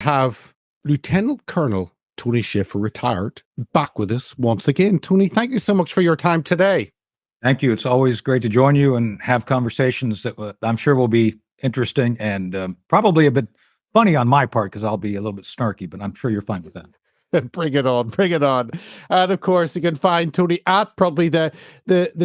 Have Lieutenant Colonel Tony Shaffer, retired, back with us once again. Tony, thank you so much for your time today. Thank you. It's always great to join you and have conversations that I'm sure will be interesting and probably a bit funny on my part because I'll be a little bit snarky, but I'm sure you're fine with that. Bring it on, bring it on. And of course, you can find Tony at probably the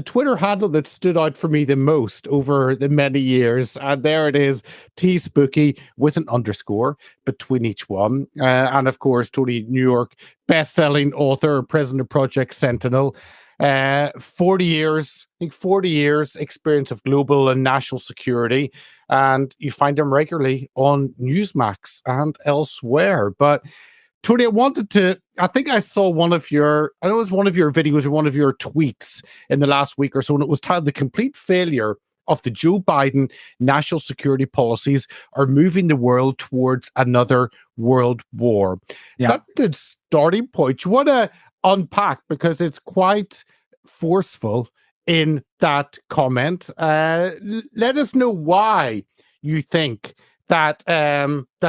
Twitter handle that stood out for me the most over the many years. And there it is, T Spooky with an underscore between each one. And of course, Tony, New York best-selling author, President of Project Sentinel. 40 years, I think 40 years experience of global and national security. And you find him regularly on Newsmax and elsewhere. But Tony, I think I saw one of your videos or one of your tweets in the last week or so, and it was titled "The Complete Failure of the Joe Biden National Security Policies Are Moving the World Towards Another World War." Yeah. That's a good starting point. You want to unpack, because it's quite forceful in that comment. Let us know why you think that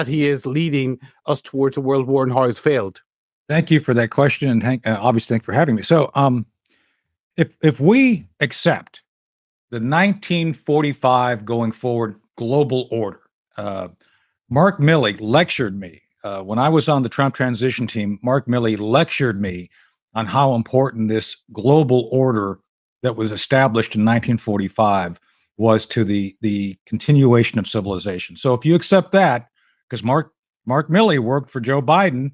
he is leading us towards a world war and how it's failed. Thank you for that question, and obviously thank you for having me. So, if we accept the 1945 going forward global order, Mark Milley lectured me when I was on the Trump transition team. Mark Milley lectured me on how important this global order that was established in 1945 was to the continuation of civilization. So if you accept that, because Mark Milley worked for Joe Biden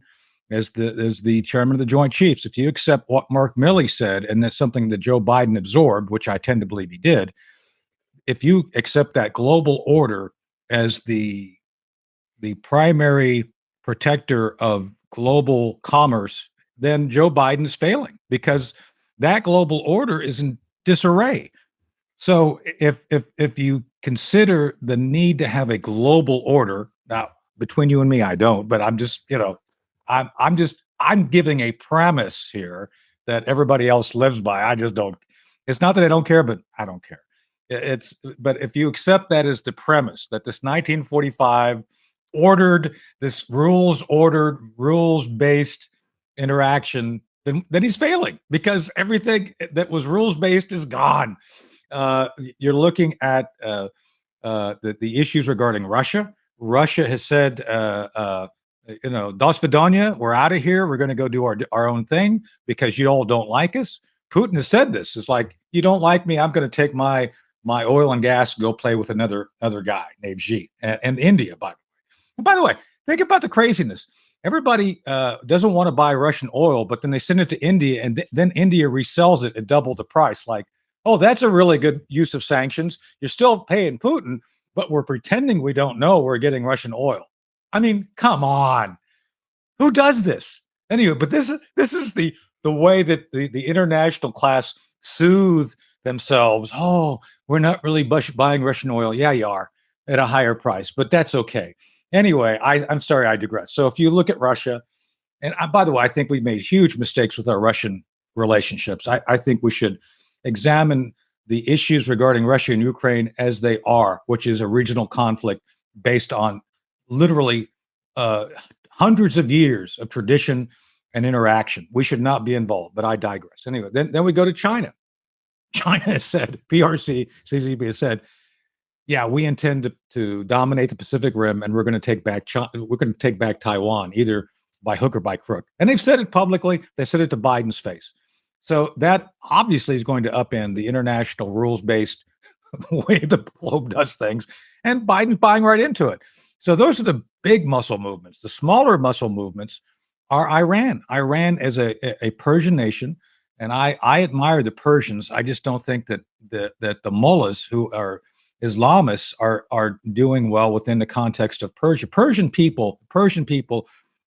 as the chairman of the Joint Chiefs, if you accept what Mark Milley said, and that's something that Joe Biden absorbed, which I tend to believe he did, if you accept that global order as the primary protector of global commerce, then Joe Biden is failing, because that global order is in disarray. So if you consider the need to have a global order, now between you and me, I don't, but I'm just, I'm giving a premise here that everybody else lives by. I just don't. It's not that I don't care, but I don't care. But if you accept that as the premise, that this 1945 ordered, this rules-based interaction, then he's failing, because everything that was rules-based is gone. You're looking at the issues regarding Russia. Russia has said, das vidanya, we're out of here. We're going to go do our own thing because you all don't like us. Putin has said this. It's like, you don't like me, I'm going to take my oil and gas and go play with another guy named Xi, and India, by the way. And by the way, think about the craziness. Everybody doesn't want to buy Russian oil, but then they send it to India, and then India resells it at double the price. Like, oh, that's a really good use of sanctions. You're still paying Putin, but we're pretending we don't know we're getting Russian oil. I mean, come on. Who does this? Anyway, but this is the way that the international class soothe themselves. Oh, we're not really buying Russian oil. Yeah, you are, at a higher price, but that's okay. Anyway, I'm sorry, I digress. So if you look at Russia, and by the way, I think we've made huge mistakes with our Russian relationships. I think we should examine the issues regarding Russia and Ukraine as they are, which is a regional conflict based on literally hundreds of years of tradition and interaction. We should not be involved, but I digress. Anyway, then we go to China. China has said, CCP has said, yeah, we intend to dominate the Pacific Rim, and we're going to take back Taiwan, either by hook or by crook. And they've said it publicly. They said it to Biden's face. So that obviously is going to upend the international rules-based way the globe does things, and Biden's buying right into it. So those are the big muscle movements. The smaller muscle movements are Iran. Iran is a Persian nation, and I admire the Persians. I just don't think that the mullahs, who are Islamists, are doing well within the context of Persia. Persian people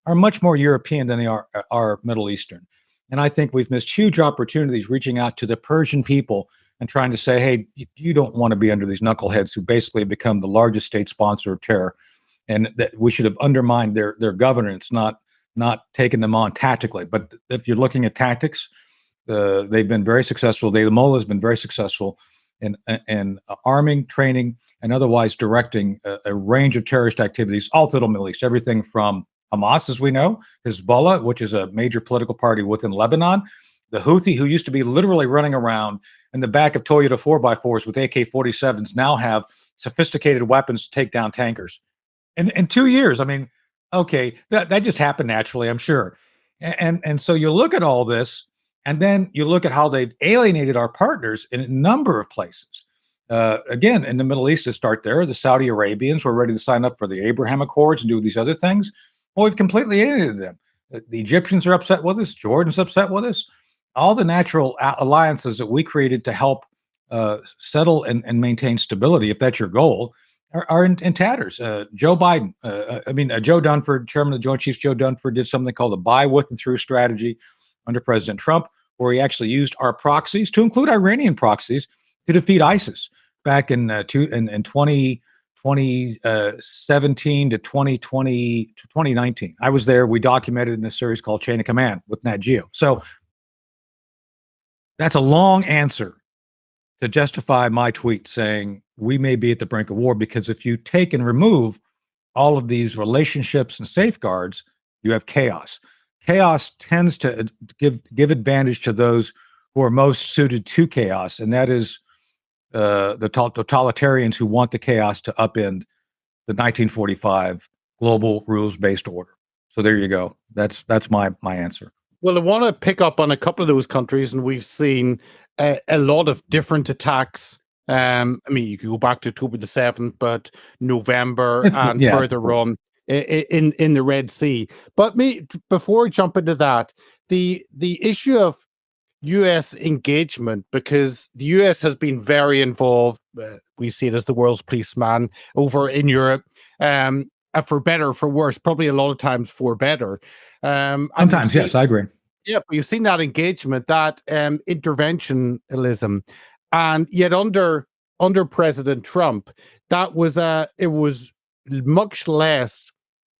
are much more European than they are Middle Eastern. And I think we've missed huge opportunities reaching out to the Persian people and trying to say, hey, you don't want to be under these knuckleheads who basically become the largest state sponsor of terror. And that we should have undermined their governance, not taken them on tactically. But if you're looking at tactics, they've been very successful. The mullah has been very successful in arming, training, and otherwise directing a range of terrorist activities all through the Middle East, everything from Hamas, as we know, Hezbollah, which is a major political party within Lebanon, the Houthi, who used to be literally running around in the back of Toyota 4x4s with AK-47s, now have sophisticated weapons to take down tankers. In 2 years, I mean, okay, that just happened naturally, I'm sure. And so you look at all this, and then you look at how they've alienated our partners in a number of places. Again, in the Middle East, to start there, the Saudi Arabians were ready to sign up for the Abraham Accords and do these other things. Well, we've completely alienated them. The Egyptians are upset with us. Jordan's upset with us. All the natural alliances that we created to help settle and maintain stability, if that's your goal, are in tatters. Joe Biden, Joe Dunford, chairman of the Joint Chiefs, Joe Dunford, did something called the by, with, and through strategy under President Trump, where he actually used our proxies, to include Iranian proxies, to defeat ISIS back in 2017 to 2019. I was there. We documented in a series called Chain of Command with Nat Geo. So that's a long answer to justify my tweet saying we may be at the brink of war, because if you take and remove all of these relationships and safeguards, you have chaos. Chaos tends to give advantage to those who are most suited to chaos, and that is the totalitarians who want the chaos to upend the 1945 global rules-based order. So there you go. That's my answer. Well, I want to pick up on a couple of those countries, and we've seen a lot of different attacks. You could go back to October the 7th, but November and further on in the Red Sea. But before I jump into that, the issue of U.S. engagement, because the U.S. has been very involved. We see it as the world's policeman over in Europe, for better or for worse, probably a lot of times for better. Sometimes, yes, I agree. Yeah, but you've seen that engagement, that interventionism, and yet under President Trump, it was much less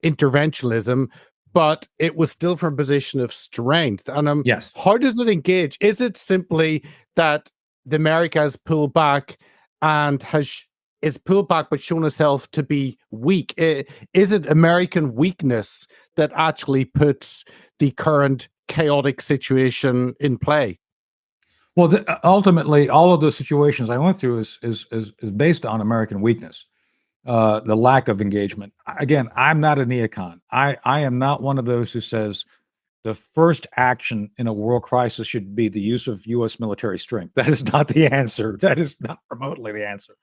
interventionism, but it was still from a position of strength. And yes, how does it engage? Is it simply that the America has pulled back and is pulled back but shown itself to be weak? Is it American weakness that actually puts the current chaotic situation in play? Well, ultimately, all of those situations I went through is based on American weakness, the lack of engagement. Again, I'm not a neocon. I am not one of those who says the first action in a world crisis should be the use of U.S. military strength. That is not the answer. That is not remotely the answer.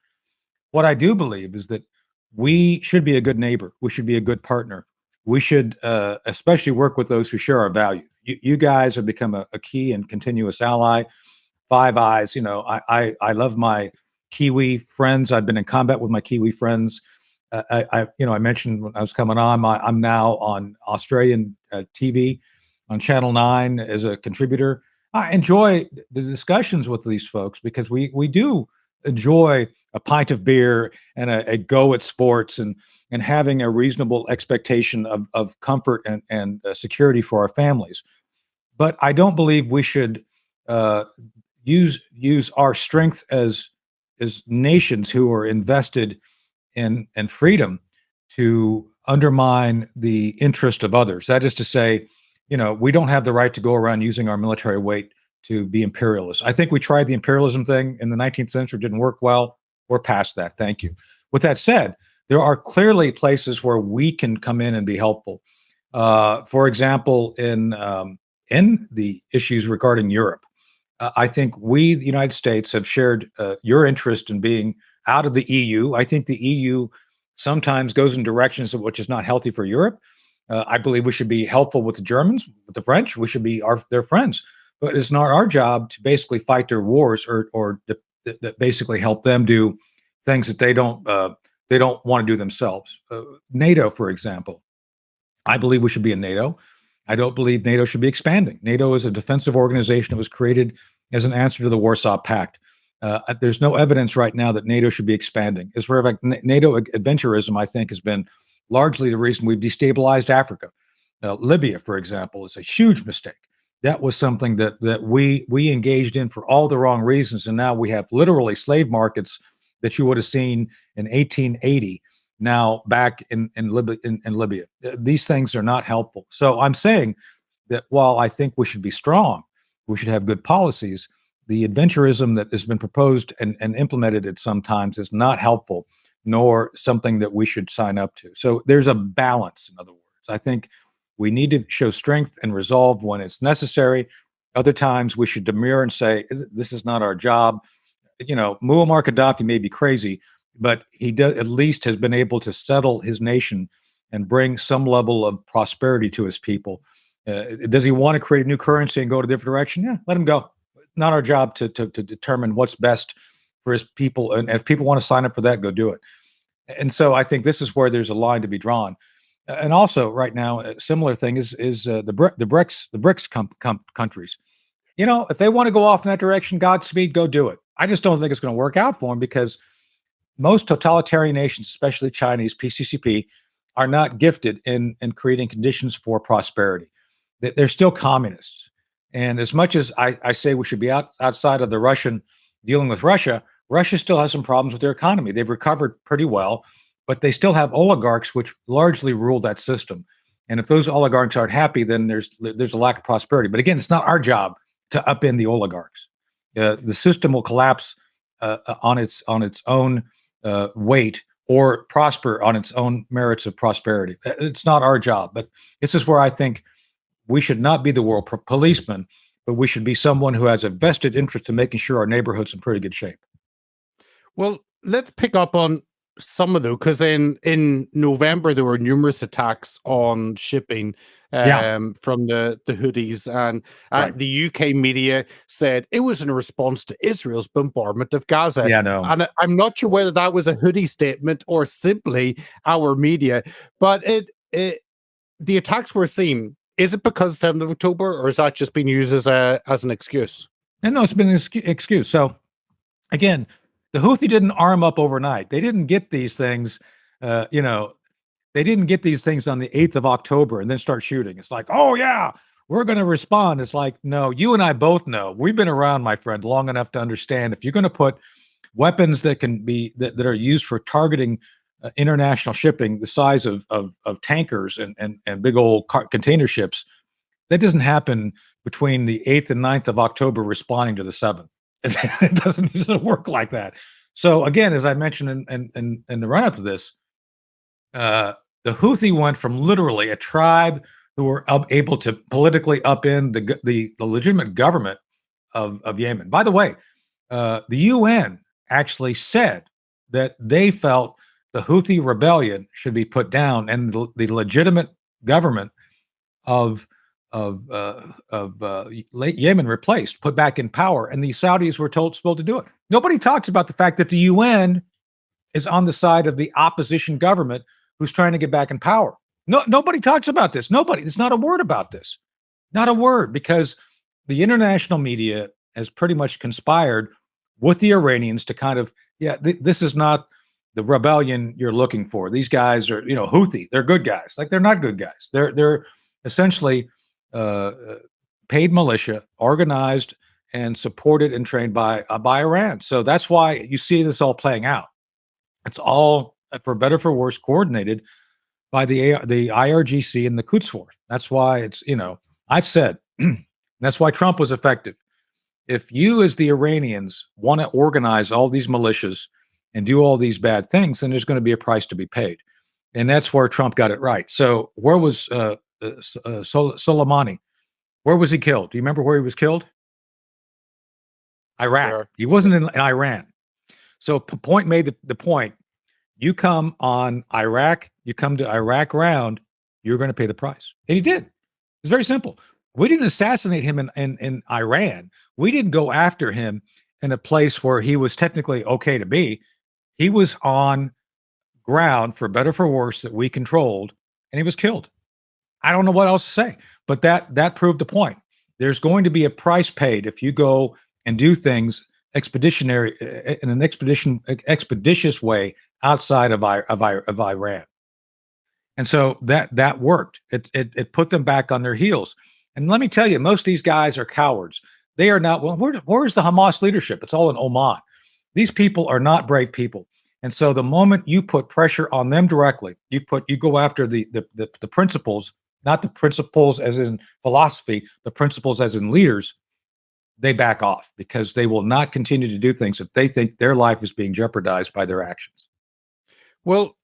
What I do believe is that we should be a good neighbor. We should be a good partner. We should especially work with those who share our values. You guys have become a key and continuous ally. Five Eyes, I love my Kiwi friends. I've been in combat with my Kiwi friends. I mentioned when I was coming on, I'm now on Australian TV on Channel 9 as a contributor. I enjoy the discussions with these folks because we do enjoy a pint of beer and a go at sports and having a reasonable expectation of comfort and security for our families. But I don't believe we should use our strength as nations who are invested in freedom to undermine the interest of others. That is to say, we don't have the right to go around using our military weight to be imperialists. I think we tried the imperialism thing in the 19th century, didn't work well. We're past that. Thank you. With that said, there are clearly places where we can come in and be helpful. For example, in the issues regarding Europe, I think we, the United States, have shared your interest in being out of the EU. I think the EU sometimes goes in directions which is not healthy for Europe. I believe we should be helpful with the Germans, with the French. We should be their friends. But it's not our job to basically fight their wars or basically help them do things that they don't want to do themselves. NATO, for example, I believe we should be in NATO. I don't believe NATO should be expanding. NATO is a defensive organization that was created as an answer to the Warsaw Pact. There's no evidence right now that NATO should be expanding. As a matter of fact, NATO adventurism, I think, has been largely the reason we've destabilized Africa. Libya, for example, is a huge mistake. That was something that we engaged in for all the wrong reasons, and now we have literally slave markets that you would have seen in 1880 now back in Libya. These things are not helpful. So I'm saying that while I think we should be strong, we should have good policies, the adventurism that has been proposed and implemented at some times is not helpful, nor something that we should sign up to. So there's a balance, in other words. I think we need to show strength and resolve when it's necessary. Other times we should demur and say, this is not our job. Muammar Gaddafi may be crazy, but he at least has been able to settle his nation and bring some level of prosperity to his people. Does he want to create a new currency and go to a different direction? Yeah, let him go. Not our job to determine what's best for his people. And if people want to sign up for that, go do it. And so I think this is where there's a line to be drawn. And also right now, a similar thing is the BRICS countries. If they want to go off in that direction, Godspeed, go do it. I just don't think it's going to work out for them because most totalitarian nations, especially Chinese, PCCP, are not gifted in creating conditions for prosperity. They're still communists. And as much as I say we should be outside of the dealing with Russia, Russia still has some problems with their economy. They've recovered pretty well, but they still have oligarchs which largely rule that system. And if those oligarchs aren't happy, then there's a lack of prosperity. But again, it's not our job to upend the oligarchs. The system will collapse on its own weight or prosper on its own merits of prosperity. It's not our job. But this is where I think we should not be the world policeman, but we should be someone who has a vested interest in making sure our neighborhood's in pretty good shape. Well, let's pick up on some of those, because in November there were numerous attacks on shipping from the Houthis, and the UK media said it was in response to Israel's bombardment of Gaza. Yeah, no. And I'm not sure whether that was a Houthi statement or simply our media, but the attacks we're seeing, is it because it's 7th of October, or is that just being used as an excuse? No, it's been an excuse. So again, the Houthi didn't arm up overnight. They didn't get these things, they didn't get these things on the 8th of October and then start shooting. It's like, oh yeah, we're going to respond. It's like, no, you and I both know. We've been around, my friend, long enough to understand if you're going to put weapons that are used for targeting international shipping the size of tankers and big old container ships, that doesn't happen between the 8th and 9th of October responding to the 7th. It doesn't work like that. So again, as I mentioned in the run-up to this, the Houthi went from literally a tribe who were able to politically upend the legitimate government of Yemen. By the way, the UN actually said that they felt the Houthi rebellion should be put down and the legitimate government of Yemen replaced, put back in power, and the Saudis were supposed to do it. Nobody talks about the fact that the UN is on the side of the opposition government who's trying to get back in power. Nobody talks about this. Nobody. There's not a word about this. Not a word, because the international media has pretty much conspired with the Iranians to kind of, this is not the rebellion you're looking for. These guys are, Houthi. They're good guys. Like, they're not good guys. They're essentially paid militia, organized and supported and trained by Iran. So that's why you see this all playing out. It's all, for better for worse, coordinated by the IRGC and the Quds Force. That's why it's, I've said, that's why Trump was effective. If you, as the Iranians, want to organize all these militias and do all these bad things, then there's going to be a price to be paid. And that's where Trump got it right. So where was Soleimani? Where was he killed? Do you remember where he was killed? Iraq. Sure. He wasn't in Iran. So Point made the point. You come on Iraq, you come to Iraq ground, you're going to pay the price. And he did. It's very simple. We didn't assassinate him in Iran. We didn't go after him in a place where he was technically okay to be. He was on ground, for better for worse, that we controlled, and he was killed. I don't know what else to say, but that proved the point. There's going to be a price paid if you go and do things expeditionary in an expeditious way outside of Iran. And so that worked. It put them back on their heels. And let me tell you, most of these guys are cowards. They are not. Well, where's the Hamas leadership? It's all in Oman. These people are not brave people. And so the moment you put pressure on them directly, you go after the principles, not the principles as in philosophy, the principles as in leaders, they back off because they will not continue to do things if they think their life is being jeopardized by their actions. Well,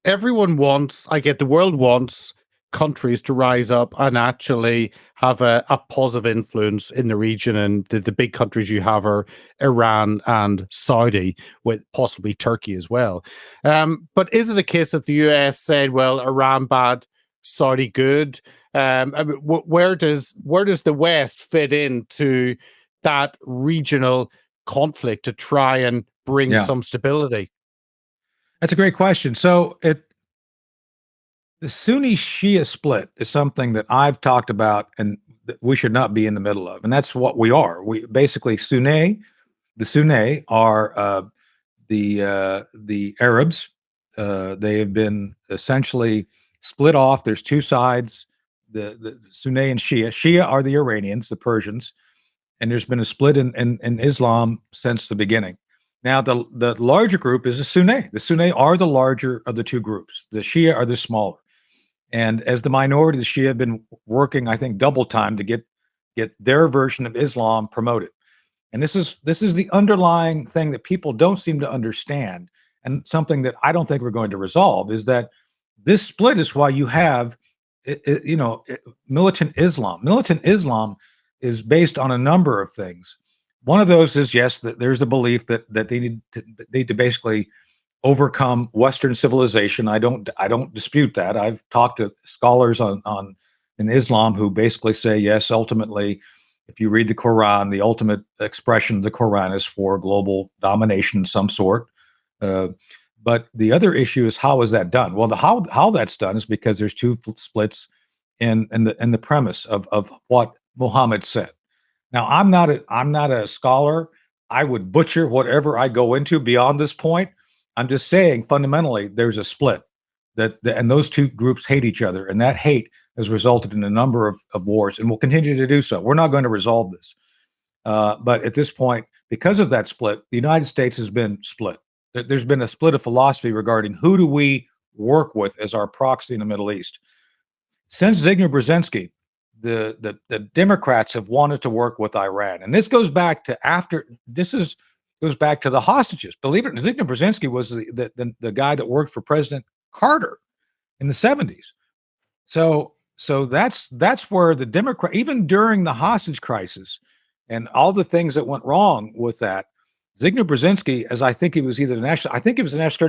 everyone wants, I get the world wants countries to rise up and actually have a positive influence in the region. And the big countries you have are Iran and Saudi, with possibly Turkey as well. But is it a case that the US said, well, Iran bad, Saudi good? I mean, where does the West fit into that regional conflict to try and bring some stability? That's a great question. So the Sunni Shia split is something that I've talked about and that we should not be in the middle of. And that's what we are. We basically the Sunni are the Arabs. They have been essentially split off. There's two sides, the Sunni and Shia. Shia are the Iranians, the Persians, and there's been a split in Islam since the beginning. Now, the larger group is the Sunni. The Sunni are the larger of the two groups. The Shia are the smaller. And as the minority, the Shia have been working, I think, double time to get their version of Islam promoted. And this is the underlying thing that people don't seem to understand, and something that I don't think we're going to resolve is that this split is why you have, militant Islam. Militant Islam is based on a number of things. One of those is, yes, that there's a belief that they need to basically overcome Western civilization. I don't dispute that. I've talked to scholars in Islam who basically say, yes, ultimately, if you read the Quran, the ultimate expression of the Quran is for global domination of some sort. But the other issue is, how is that done? Well, how that's done is because there's two splits in the premise of what Muhammad said. Now, I'm not a scholar. I would butcher whatever I go into beyond this point. I'm just saying, fundamentally, there's a split and those two groups hate each other, and that hate has resulted in a number of wars and will continue to do so. We're not going to resolve this. But at this point, because of that split, the United States has been split. There's been a split of philosophy regarding who do we work with as our proxy in the Middle East. Since Zbigniew Brzezinski, the Democrats have wanted to work with Iran, and this goes back to goes back to the hostages. Believe it, Zbigniew Brzezinski was the guy that worked for President Carter in the 70s. So that's where the Democrat, even during the hostage crisis and all the things that went wrong with that, Zbigniew Brzezinski, as I think he was either the national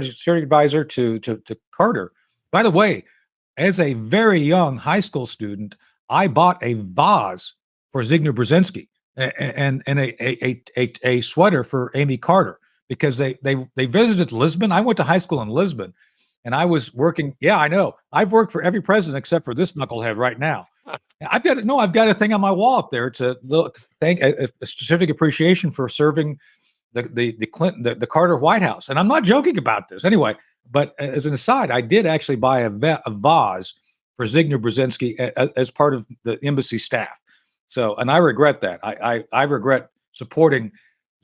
security advisor to Carter. By the way, as a very young high school student, I bought a vase for Zbigniew Brzezinski and a sweater for Amy Carter because they visited Lisbon. I went to high school in Lisbon, and I was working. Yeah, I know. I've worked for every president except for this knucklehead right now. I've got a thing on my wall up there to thank a specific appreciation for serving the Clinton, the Carter White House. And I'm not joking about this anyway. But as an aside, I did actually buy a vase for Zbigniew Brzezinski as part of the embassy staff. So, and I regret that. I regret supporting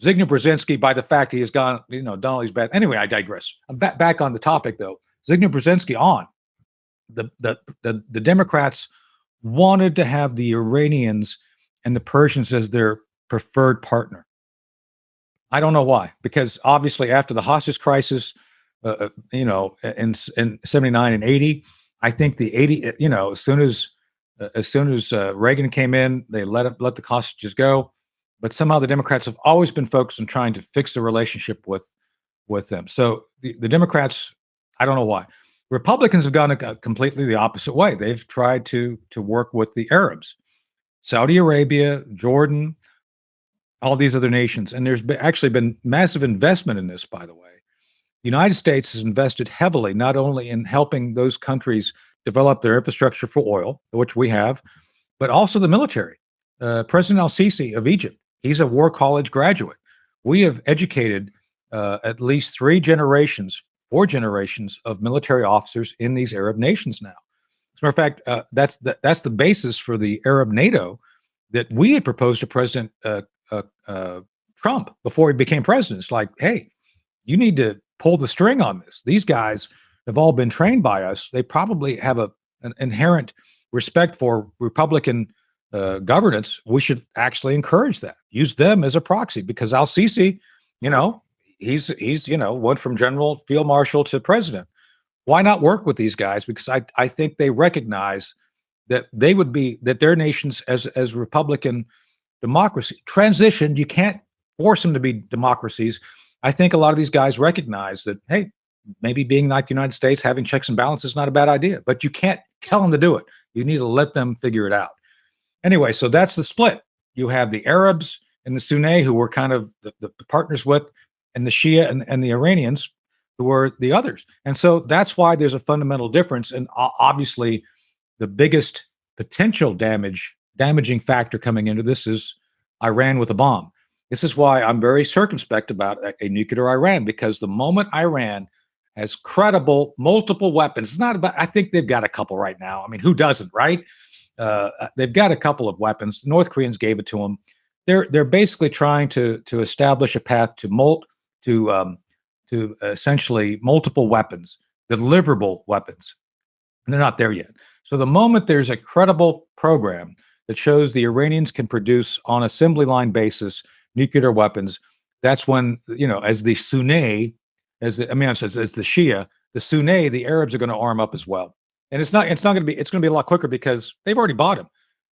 Zbigniew Brzezinski by the fact he has gone, done all these bad. Anyway, I digress. I'm back on the topic though. Zbigniew Brzezinski the Democrats wanted to have the Iranians and the Persians as their preferred partner. I don't know why, because obviously after the hostage crisis, in 79 and 80, I think the 80, as soon as Reagan came in, they let the hostages go. But somehow the Democrats have always been focused on trying to fix the relationship with them. So the Democrats, I don't know why. Republicans have gone completely the opposite way. They've tried to work with the Arabs, Saudi Arabia, Jordan, all these other nations. And there's actually been massive investment in this, by the way. The United States has invested heavily, not only in helping those countries develop their infrastructure for oil, which we have, but also the military. President al-Sisi of Egypt, he's a War College graduate. We have educated at least 4 generations of military officers in these Arab nations now. As a matter of fact, that's the basis for the Arab NATO that we had proposed to President Trump before he became president. It's like, hey, you need to pull the string on this. These guys have all been trained by us. They probably have an inherent respect for Republican governance. We should actually encourage that. Use them as a proxy, because Al-Sisi, he's went from general, field marshal to president. Why not work with these guys? Because I think they recognize that that their nations as Republican democracy transitioned. You can't force them to be democracies. I think a lot of these guys recognize that, hey, maybe being like the United States, having checks and balances is not a bad idea, but you can't tell them to do it. You need to let them figure it out. Anyway, so that's the split. You have the Arabs and the Sunni, who were kind of the partners with, and the Shia and the Iranians, who were the others. And so that's why there's a fundamental difference. And obviously, the biggest potential damaging factor coming into this is Iran with a bomb. This is why I'm very circumspect about a nuclear Iran, because the moment Iran has credible multiple weapons, it's not about, I think they've got a couple right now. I mean, who doesn't, right? They've got a couple of weapons. The North Koreans gave it to them. They're basically trying to establish a path to essentially multiple weapons, deliverable weapons. And they're not there yet. So the moment there's a credible program that shows the Iranians can produce on assembly line basis nuclear weapons, that's when, as the Sunni, as the Shia, the Sunni, the Arabs are going to arm up as well. And it's going to be a lot quicker, because they've already bought them.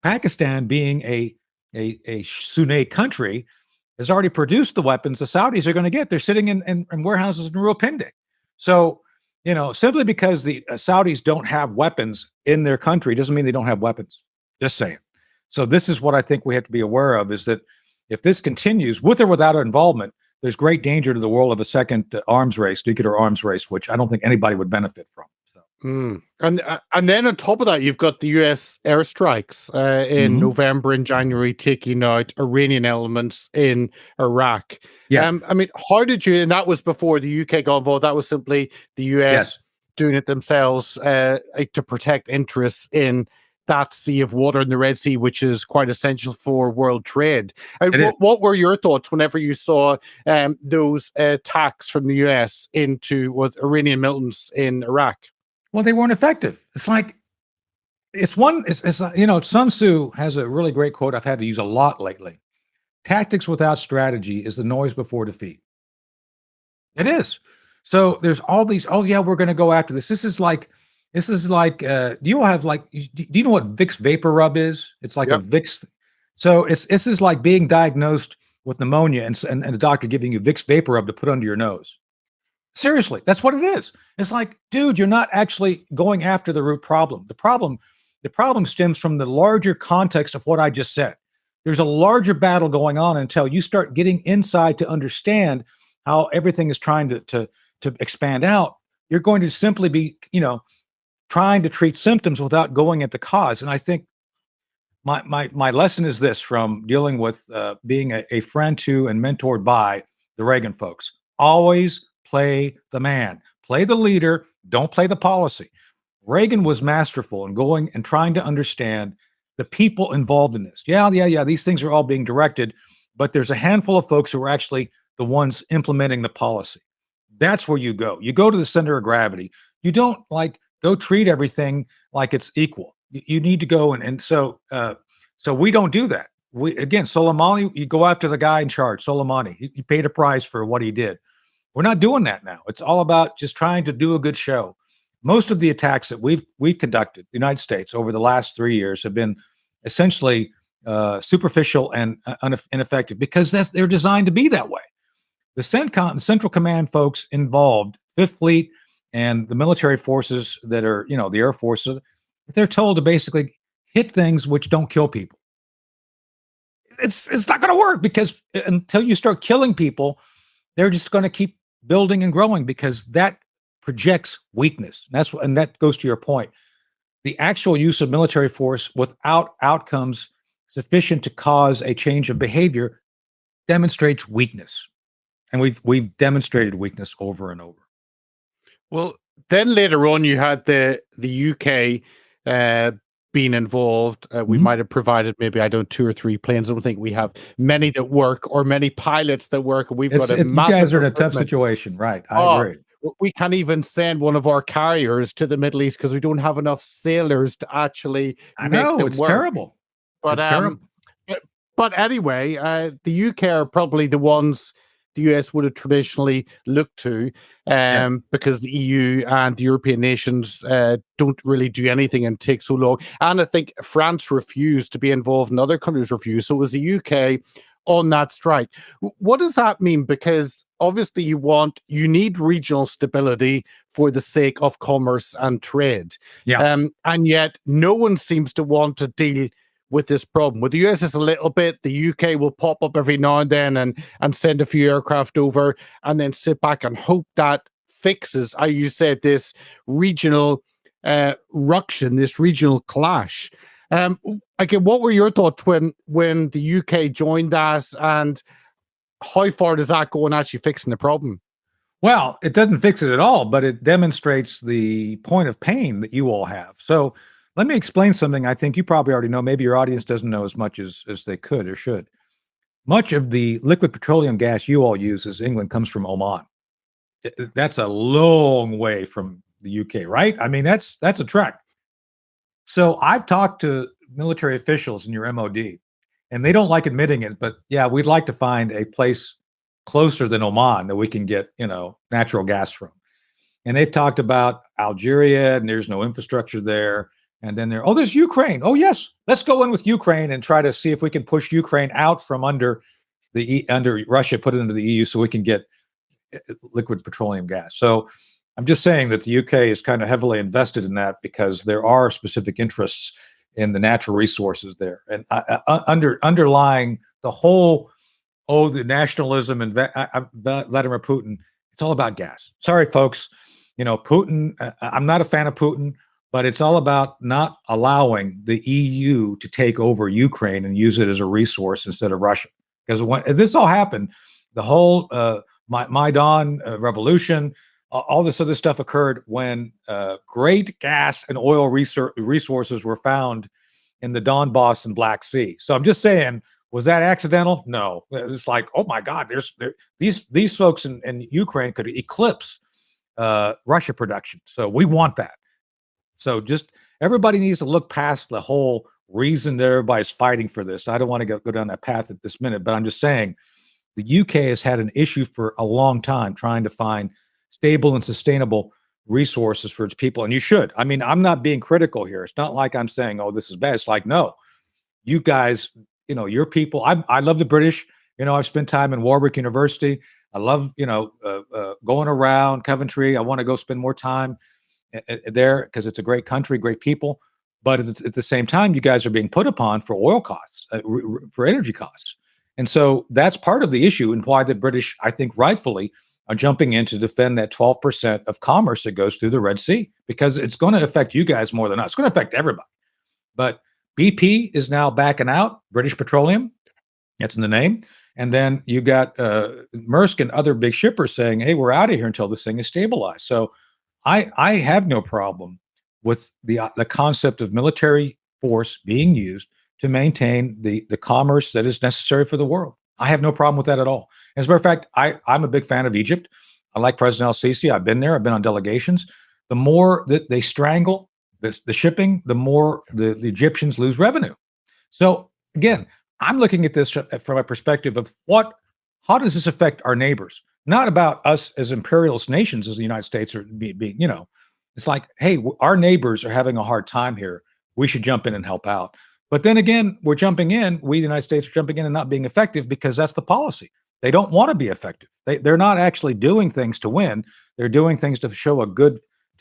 Pakistan, being a Sunni country, has already produced the weapons the Saudis are going to get. They're sitting in warehouses in Rawalpindi. So, simply because the Saudis don't have weapons in their country doesn't mean they don't have weapons. Just saying. So this is what I think we have to be aware of, is that if this continues, with or without our involvement, there's great danger to the world of a second nuclear arms race, which I don't think anybody would benefit from. So. And then on top of that, you've got the US airstrikes in November and January, taking out Iranian elements in Iraq. Yeah. How did you, and that was before the UK got involved, that was simply the US doing it themselves to protect interests in that sea of water in the Red Sea, which is quite essential for world trade. What were your thoughts whenever you saw those attacks from the US with Iranian militants in Iraq? Well, they weren't effective. It's like, Sun Tzu has a really great quote I've had to use a lot lately. Tactics without strategy is the noise before defeat. It is. So there's all these, we're going to go after this. This is like, do you know what Vicks Vapor Rub is? It's like a Vicks. So this is like being diagnosed with pneumonia and the doctor giving you Vicks Vapor Rub to put under your nose. Seriously, that's what it is. It's like, dude, you're not actually going after the root problem. The problem stems from the larger context of what I just said. There's a larger battle going on until you start getting inside to understand how everything is trying to expand out. You're going to simply be, trying to treat symptoms without going at the cause. And I think my lesson is this from dealing with being a friend to and mentored by the Reagan folks. Always play the man, play the leader, don't play the policy. Reagan was masterful in going and trying to understand the people involved in this. Yeah, these things are all being directed, but there's a handful of folks who are actually the ones implementing the policy. That's where you go. You go to the center of gravity. You don't go treat everything like it's equal. You need to go so we don't do that. Soleimani, you go after the guy in charge, Soleimani. He paid a price for what he did. We're not doing that now. It's all about just trying to do a good show. Most of the attacks that we've conducted, the United States, over the last 3 years have been essentially superficial and ineffective, because they're designed to be that way. The Central Command folks involved, Fifth Fleet and the military forces that are, the Air Force, they're told to basically hit things which don't kill people. It's not going to work, because until you start killing people, they're just going to keep building and growing, because that projects weakness. And that goes to your point. The actual use of military force without outcomes sufficient to cause a change of behavior demonstrates weakness. And we've demonstrated weakness over and over. Well, then later on, you had the UK been involved. We might have provided maybe, I don't know, 2 or 3 planes. I don't think we have many that work or many pilots that work. We've got a You massive guys are in a tough recruitment. situation, right? I agree. We can't even send one of our carriers to the Middle East because we don't have enough sailors to actually I make know them it's work. terrible. But It's terrible. but anyway, the UK are probably the ones the US would have traditionally looked to, because the EU and the European nations don't really do anything and take so long. And I think France refused to be involved, and other countries refused. So it was the UK on that strike. What does that mean? Because obviously you need regional stability for the sake of commerce and trade. Yeah. And yet no one seems to want to deal with this problem. With the US, it's a little bit. The UK will pop up every now and then and send a few aircraft over and then sit back and hope that fixes, as you said, this regional ruction, this regional clash. Again, what were your thoughts when the UK joined that, and how far does that go in actually fixing the problem? Well, it doesn't fix it at all, but it demonstrates the point of pain that you all have. So let me explain something I think you probably already know. Maybe your audience doesn't know as much as they could or should. Much of the liquid petroleum gas you all use as England comes from Oman. That's a long way from the UK, right? I mean, that's a trek. So I've talked to military officials in your MOD, and they don't like admitting it, but yeah, we'd like to find a place closer than Oman that we can get, natural gas from. And they've talked about Algeria, and there's no infrastructure there. And then there's Ukraine. Oh yes, let's go in with Ukraine and try to see if we can push Ukraine out from under Russia, put it into the EU, so we can get liquid petroleum gas. So I'm just saying that the UK is kind of heavily invested in that because there are specific interests in the natural resources there, and underlying the whole the nationalism and Vladimir Putin. It's all about gas. Sorry, folks. Putin. I'm not a fan of Putin. But it's all about not allowing the EU to take over Ukraine and use it as a resource instead of Russia. Because when this all happened, the whole Maidan revolution, all this other stuff occurred when great gas and oil resources were found in the Donbass and Black Sea. So I'm just saying, was that accidental? No. It's like, oh my God, these folks in Ukraine could eclipse Russia production. So we want that. So just everybody needs to look past the whole reason that everybody's fighting for this. I don't want to go down that path at this minute, but I'm just saying the UK has had an issue for a long time trying to find stable and sustainable resources for its people. And you should. I mean, I'm not being critical here. It's not like I'm saying, oh, this is bad. It's like, no, you guys, your people. I love the British. I've spent time in Warwick University. I love, going around Coventry. I want to go spend more time there because it's a great country, great people. But at the same time, you guys are being put upon for oil costs, for energy costs. And so that's part of the issue and why the British, I think rightfully, are jumping in to defend that 12% of commerce that goes through the Red Sea, because it's going to affect you guys more than us. It's going to affect everybody. But BP is now backing out, British Petroleum. That's in the name. And then you got Maersk and other big shippers saying, hey, we're out of here until this thing is stabilized. So I have no problem with the concept of military force being used to maintain the commerce that is necessary for the world. I have no problem with that at all. As a matter of fact, I'm a big fan of Egypt. I like President al-Sisi. I've been there. I've been on delegations. The more that they strangle the shipping, the more the Egyptians lose revenue. So again, I'm looking at this from a perspective of how does this affect our neighbors? Not about us as imperialist nations as the United States are being, it's like, hey, our neighbors are having a hard time here. We should jump in and help out. But then again, we, the United States, are jumping in and not being effective because that's the policy. They don't want to be effective. They're not actually doing things to win. They're doing things to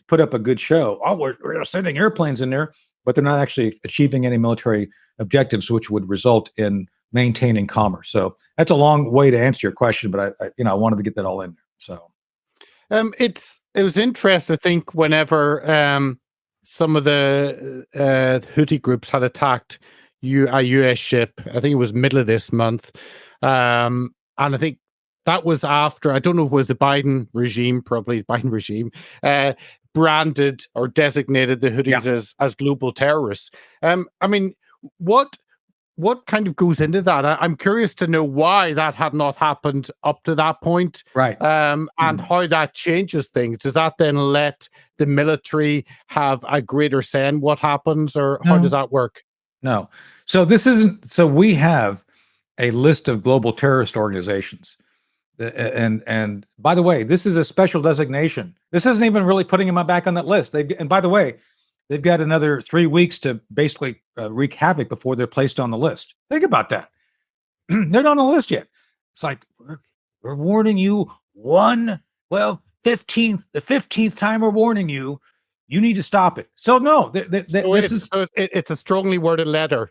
put up a good show. Oh, we're sending airplanes in there, but they're not actually achieving any military objectives, which would result in maintaining commerce. So that's a long way to answer your question, but I wanted to get that all in there. So it was interesting. I think whenever some of the Houthi groups had attacked a US ship, I think it was middle of this month, and I think that was after, I don't know if it was the Biden regime, probably Biden regime, branded or designated the Houthis as global terrorists. I mean, what kind of goes into that? I'm curious to know why that had not happened up to that point, right? And how that changes things. Does that then let the military have a greater say in what happens, or how does that work? No. So this isn't. So we have a list of global terrorist organizations, and by the way, this is a special designation. This isn't even really putting them back on that list. And by the way, they've got another 3 weeks to basically wreak havoc before they're placed on the list. Think about that. They're not on the list yet. It's like, we're warning you the 15th time we're warning you, you need to stop it. So no, it's a strongly worded letter.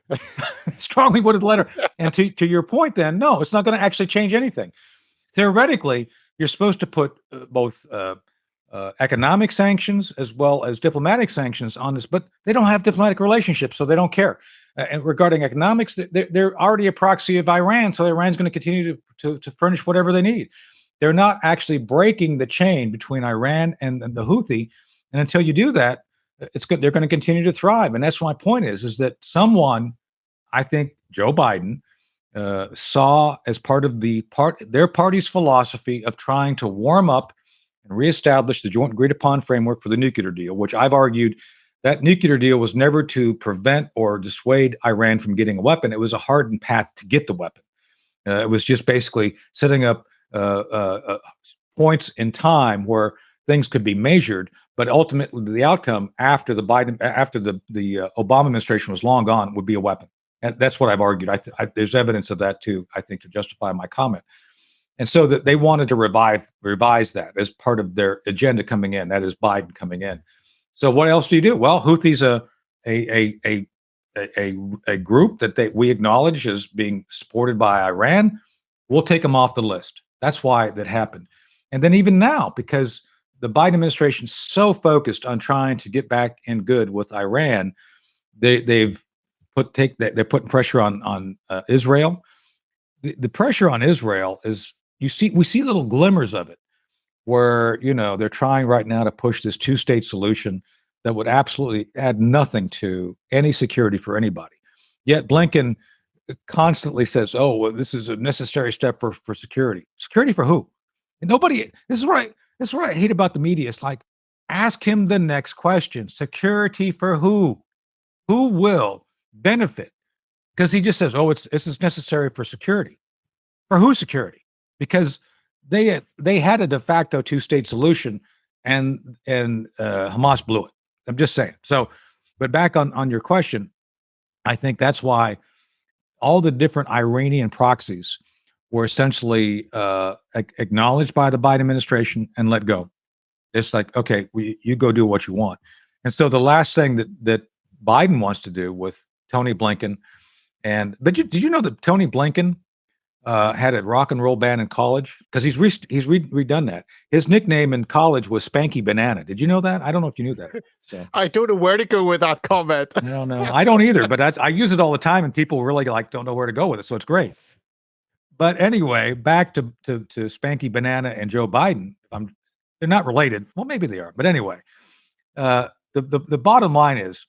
Strongly worded letter. And to your point then, no, it's not going to actually change anything. Theoretically, you're supposed to put both economic sanctions as well as diplomatic sanctions on this, but they don't have diplomatic relationships, so they don't care. And regarding economics, they're already a proxy of Iran, so Iran's going to continue to furnish whatever they need. They're not actually breaking the chain between Iran and the Houthi, and until you do that, it's good. They're going to continue to thrive, and that's my point is that someone, I think Joe Biden, saw as part of their party's philosophy of trying to warm up and reestablish the joint agreed upon framework for the nuclear deal, which I've argued that nuclear deal was never to prevent or dissuade Iran from getting a weapon. It was a hardened path to get the weapon. It was just basically setting up points in time where things could be measured, but ultimately the outcome after the Obama administration was long gone would be a weapon. And that's what I've argued. There's evidence of that too, I think, to justify my comment. And so that they wanted to revise that as part of their agenda coming in. That is Biden coming in. So what else do you do? Well, Houthis a group that we acknowledge as being supported by Iran. We'll take them off the list. That's why that happened. And then even now, because the Biden administration is so focused on trying to get back in good with Iran, they're putting pressure on Israel. The pressure on Israel is, we see little glimmers of it, where they're trying right now to push this two-state solution that would absolutely add nothing to any security for anybody. Yet Blinken constantly says, "Oh, well, this is a necessary step for security." Security for who? And nobody. This is what I hate about the media. It's like, ask him the next question: security for who? Who will benefit? Because he just says, "Oh, this is necessary for security." For whose security? Because they had a de facto two-state solution, and Hamas blew it. I'm just saying. So, but back on your question, I think that's why all the different Iranian proxies were essentially acknowledged by the Biden administration and let go. It's like, okay, you go do what you want. And so the last thing that Biden wants to do with Tony Blinken, but did you know that Tony Blinken had a rock and roll band in college? Because he's redone that. His nickname in college was Spanky Banana. Did you know that? I don't know if you knew that. So I don't know where to go with that comment. I don't know. I don't either, but I use it all the time, and people really don't know where to go with it. So it's great. But anyway, back to Spanky Banana and Joe Biden. They're not related. Well, maybe they are. But anyway, the bottom line is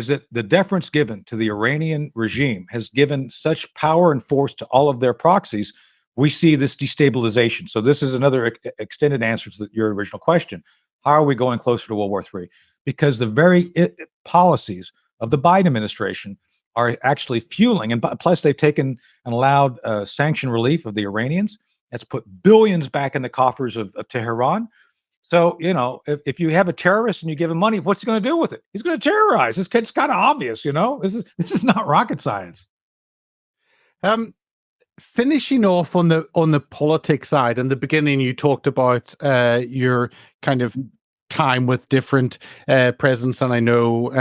that the deference given to the Iranian regime has given such power and force to all of their proxies. We see this destabilization. So this is another extended answer to your original question. How are we going closer to World War III? Because the very policies of the Biden administration are actually fueling, and plus they've taken and allowed sanction relief of the Iranians. That's put billions back in the coffers of Tehran. So, if you have a terrorist and you give him money, what's he going to do with it? He's going to terrorize. It's kind of obvious, This is not rocket science. Finishing off on the politics side, in the beginning, you talked about your kind of time with different presidents, and I know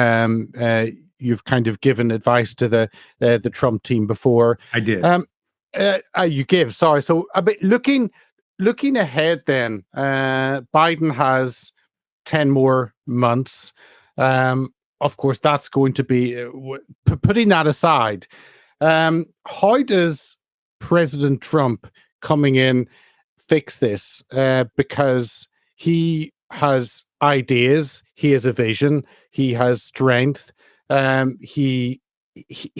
you've kind of given advice to the Trump team before. I did. You gave, sorry. So, looking ahead, then, Biden has 10 more months. Of course, that's going to be, putting that aside, how does President Trump coming in fix this? Because he has ideas. He has a vision. He has strength. He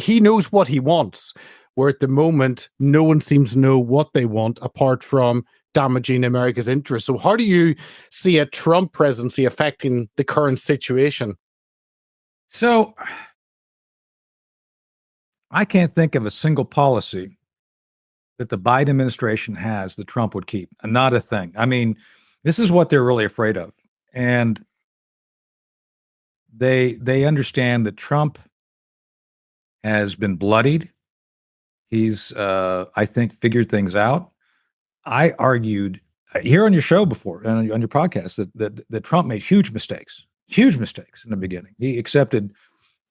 knows what he wants. Where at the moment, no one seems to know what they want apart from damaging America's interests. So, how do you see a Trump presidency affecting the current situation? So, I can't think of a single policy that the Biden administration has that Trump would keep. Not a thing. I mean, this is what they're really afraid of. And they understand that Trump has been bloodied. He's, I think, figured things out. I argued here on your show before, on your podcast, that Trump made huge mistakes in the beginning. He accepted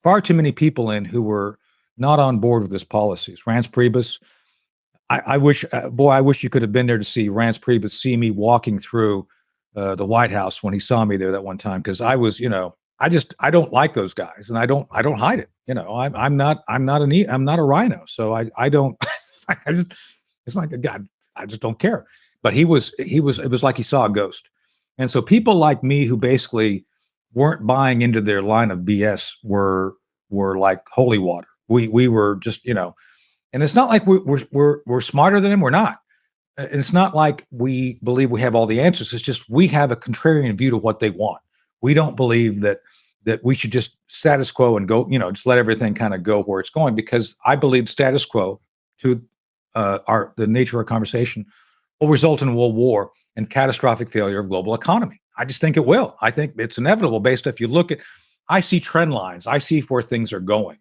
far too many people in who were not on board with his policies. Reince Priebus, I wish, I wish you could have been there to see Reince Priebus see me walking through the White House when he saw me there that one time, because I was, I don't like those guys, and I don't hide it. I'm not a rhino, so I don't. It's like, God, I just don't care. But it was like he saw a ghost. And so people like me who basically weren't buying into their line of BS were like holy water. We were just, and it's not like we're smarter than him. We're not. And it's not like we believe we have all the answers. It's just we have a contrarian view to what they want. We don't believe that we should just status quo and go, just let everything kind of go where it's going, because I believe status quo, to the nature of our conversation, will result in world war and catastrophic failure of global economy. I just think it will. I think it's inevitable based if you look at, I see trend lines, I see where things are going.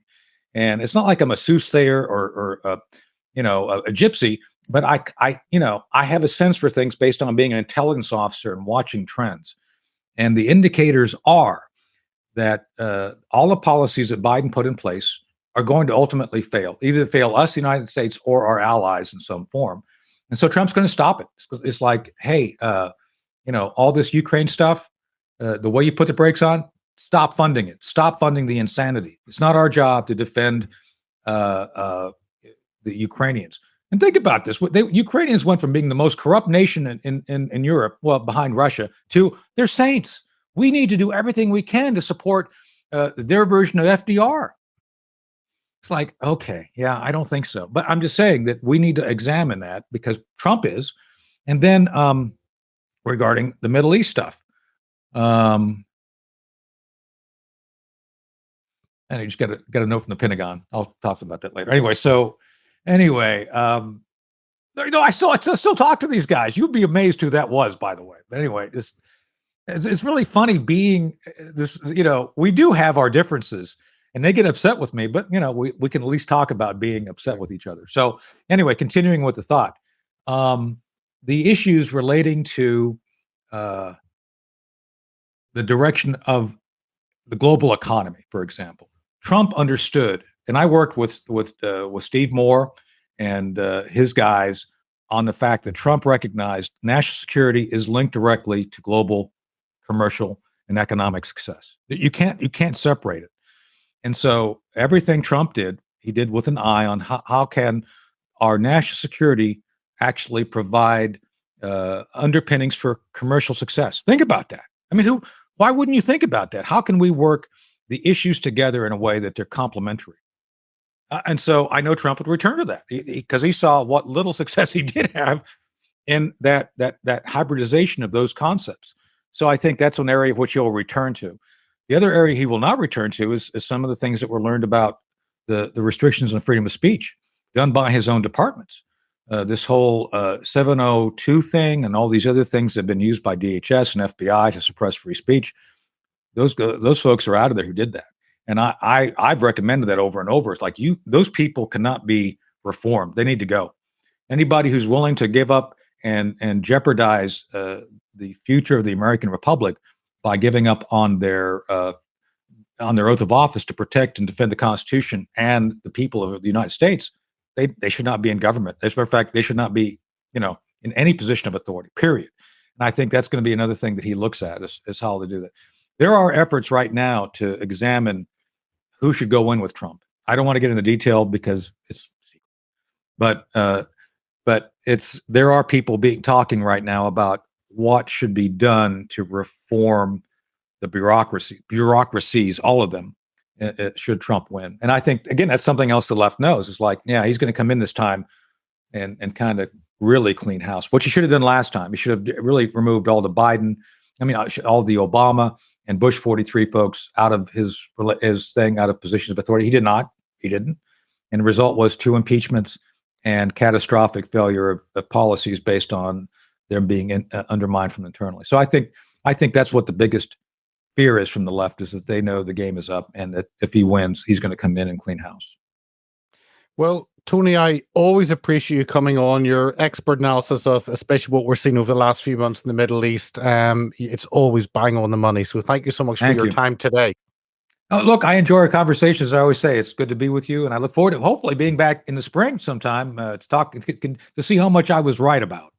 And it's not like I'm a soothsayer or a gypsy, but I have a sense for things based on being an intelligence officer and watching trends. And the indicators are that all the policies that Biden put in place are going to ultimately fail, either fail us, the United States, or our allies in some form. And so Trump's going to stop it. It's like, hey, all this Ukraine stuff, the way you put the brakes on, stop funding it. Stop funding the insanity. It's not our job to defend the Ukrainians. And think about this. Ukrainians went from being the most corrupt nation in Europe, well, behind Russia, to they're saints. We need to do everything we can to support their version of FDR. It's like, okay, yeah, I don't think so. But I'm just saying that we need to examine that, because Trump is. And then regarding the Middle East stuff. And I just got a note from the Pentagon. I'll talk about that later. Anyway, I still talk to these guys. You'd be amazed who that was, by the way. But anyway, it's really funny being this. We do have our differences, and they get upset with me. But we can at least talk about being upset with each other. So anyway, continuing with the thought, the issues relating to the direction of the global economy, for example. Trump understood, and I worked with Steve Moore and his guys on the fact that Trump recognized national security is linked directly to global commercial and economic success. You can't separate it. And so everything Trump did, he did with an eye on how can our national security actually provide underpinnings for commercial success. Think about that. I mean, why wouldn't you think about that? How can we work the issues together in a way that they're complementary? And so I know Trump would return to that because he saw what little success he did have in that hybridization of those concepts. So I think that's an area which he'll return to. The other area he will not return to is some of the things that were learned about the restrictions on freedom of speech done by his own departments. This whole 702 thing and all these other things that have been used by DHS and FBI to suppress free speech. Those folks are out of there who did that. And I've recommended that over and over. It's like those people cannot be reformed. They need to go. Anybody who's willing to give up and jeopardize the future of the American Republic by giving up on their oath of office to protect and defend the Constitution and the people of the United States, they should not be in government. As a matter of fact, they should not be, in any position of authority, period. And I think that's going to be another thing that he looks at is how to do that. There are efforts right now to examine who should go in with Trump. I don't want to get into detail because it's secret. But there are people talking right now about what should be done to reform the bureaucracies, all of them, should Trump win. And I think, again, that's something else the left knows. It's like, yeah, he's going to come in this time and kind of really clean house. What you should have done last time, you should have really removed all the Biden, all the Obama and Bush 43 folks out of his thing, out of positions of authority. He did not. He didn't. And the result was 2 impeachments and catastrophic failure of policies based on them being undermined from internally. So I think that's what the biggest fear is from the left, is that they know the game is up and that if he wins, he's going to come in and clean house. Well, Tony, I always appreciate you coming on. Your expert analysis of especially what we're seeing over the last few months in the Middle East. It's always bang on the money. So thank you so much for your time today. Oh, look, I enjoy our conversations. I always say it's good to be with you, and I look forward to hopefully being back in the spring sometime to talk to see how much I was right about.